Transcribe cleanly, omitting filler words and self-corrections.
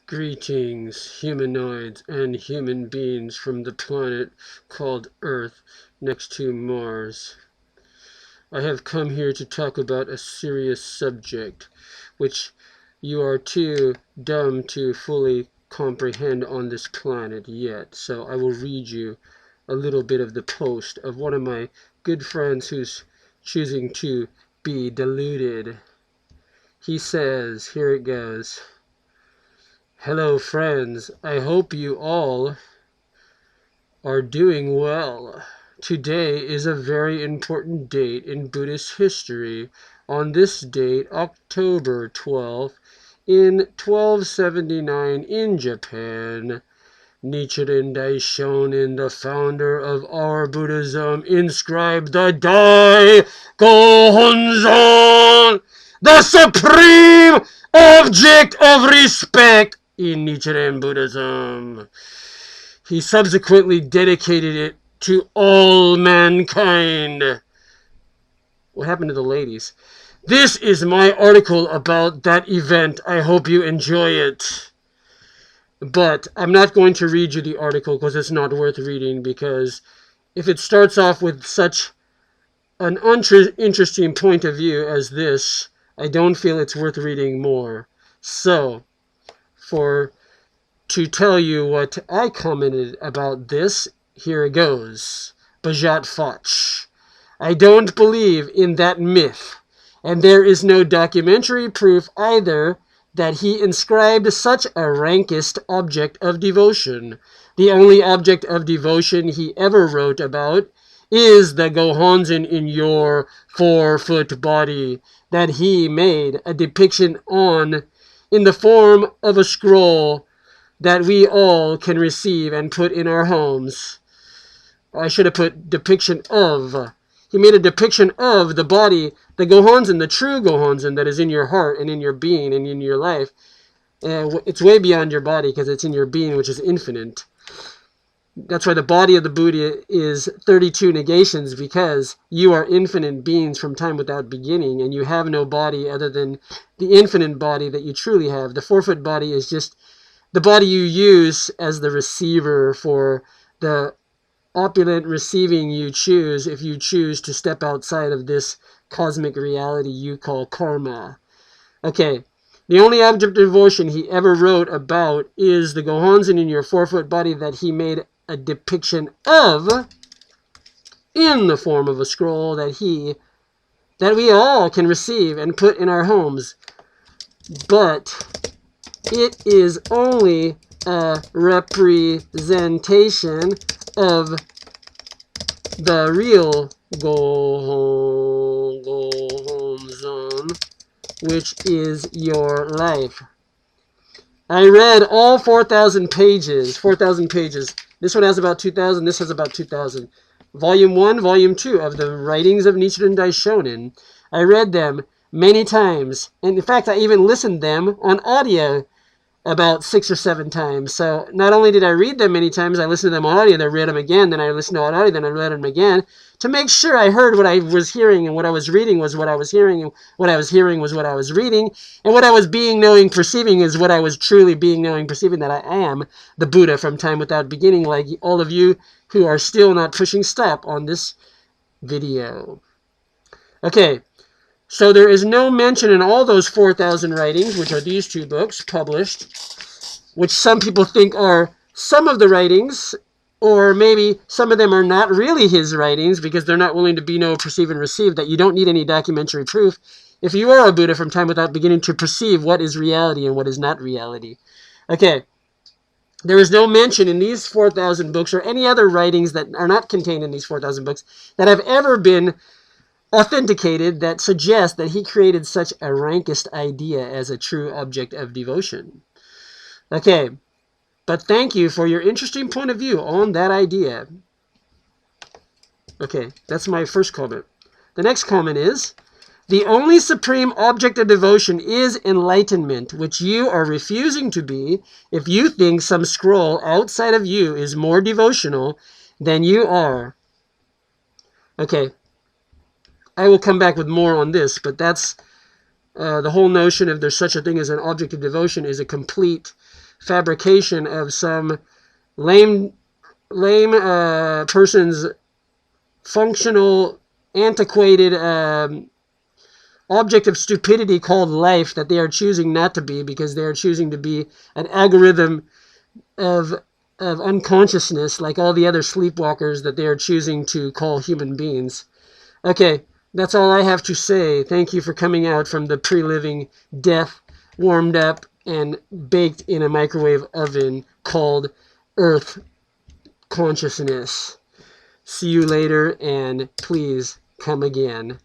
Greetings, humanoids and human beings from the planet called Earth next to Mars. I have come here to talk about a serious subject, which you are too dumb to fully comprehend on this planet yet. So I will read you a little bit of the post of one of my good friends who's choosing to be deluded. He says, here it goes. Hello friends, I hope you all are doing well. Today is a very important date in Buddhist history. On this date, October 12th, in 1279 in Japan, Nichiren Daishonin, the founder of our Buddhism, inscribed the Dai Gohonzon, the supreme object of respect in Nichiren Buddhism. He subsequently dedicated it to all mankind. What happened to the ladies? This is my article about that event. I hope you enjoy it. But I'm not going to read you the article because it's not worth reading, because if it starts off with such an interesting point of view as this, I don't feel it's worth reading more. So, to tell you what I commented about this, here it goes. BJOTT FAAHC. I don't believe in that myth, and there is no documentary proof either that he inscribed such a rankest object of devotion. The only object of devotion he ever wrote about is the Gohonzon in your 4-foot body that he made a depiction on in the form of a scroll that we all can receive and put in our homes. I should have put depiction of. He made a depiction of the body, the Gohonzon, the true Gohonzon that is in your heart and in your being and in your life. It's way beyond your body because it's in your being, which is infinite. That's why the body of the Buddha is 32 negations, because you are infinite beings from time without beginning, and you have no body other than the infinite body that you truly have. The 4-foot body is just the body you use as the receiver for the opulent receiving you choose if you choose to step outside of this cosmic reality you call karma. Okay, the only object of devotion he ever wrote about is the Gohonzon in your 4-foot body that he made a depiction of in the form of a scroll that we all can receive and put in our homes. But it is only a representation of the real Gohonzon, which is your life. I read all 4,000 pages. 4,000 pages. This one has about 2,000. This has about 2,000. Volume 1, Volume 2 of the writings of Nichiren Daishonin. I read them many times. And in fact, I even listened them on audio about 6 or 7 times. So not only did I read them many times, I listened to them on audio, then I read them again, then I listened to them on audio, then I read them again, to make sure I heard what I was hearing, and what I was reading was what I was hearing, and what I was hearing was what I was reading, and what I was being, knowing, perceiving is what I was truly being, knowing, perceiving, that I am the Buddha from time without beginning, like all of you who are still not pushing stop on this video. Okay. So there is no mention in all those 4,000 writings, which are these 2 books published, which some people think are some of the writings, or maybe some of them are not really his writings because they're not willing to be, know, perceive, and receive, that you don't need any documentary proof if you are a Buddha from time without beginning to perceive what is reality and what is not reality. Okay. There is no mention in these 4,000 books or any other writings that are not contained in these 4,000 books that have ever been authenticated that suggest that he created such a rankest idea as a true object of devotion. Okay, but thank you for your interesting point of view on that idea. Okay, that's my first comment. The next comment is, the only supreme object of devotion is enlightenment, which you are refusing to be if you think some scroll outside of you is more devotional than you are. Okay. I will come back with more on this, but that's the whole notion of there's such a thing as an object of devotion is a complete fabrication of some lame person's functional, antiquated object of stupidity called life that they are choosing not to be because they are choosing to be an algorithm of unconsciousness like all the other sleepwalkers that they are choosing to call human beings. Okay, that's all I have to say. Thank you for coming out from the pre-living death, warmed up and baked in a microwave oven called Earth consciousness. See you later, and please come again.